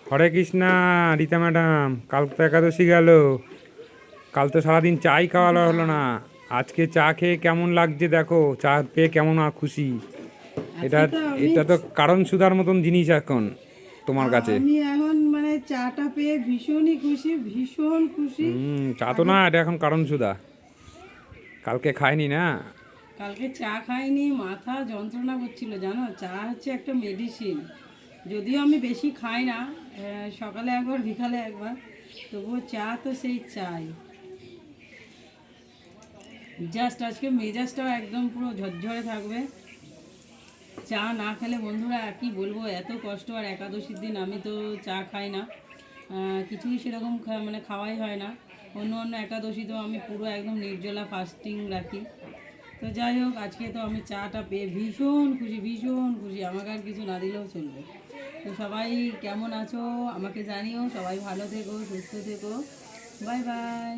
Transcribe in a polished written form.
হরে Krishna. Rita madam, কাল তো একাদশী গেল, কাল তো সারাদিন চাই খাওয়ানো হলো না। আজকে চা খেয়ে কেমন লাগছে দেখো, চা পেয়ে কেমন খুশি। এটা আজকে তো আমি এটা তো কারণ সুধার মতন জিনিস এখন তোমার কাছে। আমি এখন মানে চাটা পেয়ে ভীষণই খুশি, ভীষণ খুশি। চা তো আগে না, এটা এখন কারণ সুধা। কালকে খাইনি না। কালকে চা খাইনি, মাথা যন্ত্রণা করছিল জানো। চা হচ্ছে একটা মেডিসিন। যদিও আমি বেশি খাই না, সকালে একবার বিকালে একবার, তবুও চা তো সেই চাই। জাস্ট আজকে মেজাজটাও একদম পুরো ঝরঝরে থাকবে। চা না খেলে বন্ধুরা কি বলবো, এত কষ্ট। আর একাদশীর দিন আমি তো চা খাই না, কিছুই সেরকম মানে খাওয়াই হয় না। অন্য অন্য একাদশী তো আমি পুরো একদম নির্জলা ফাস্টিং রাখি। তো যাই হোক, আজকে তো আমি চাটা পেয়ে ভীষণ খুশি, ভীষণ খুশি। আমাকে আর কিছু না দিলেও চলবে। তো সবাই কেমন আছো আমাকে জানিও। সবাই ভালো থেকো, সুস্থ থেকো। Bye bye.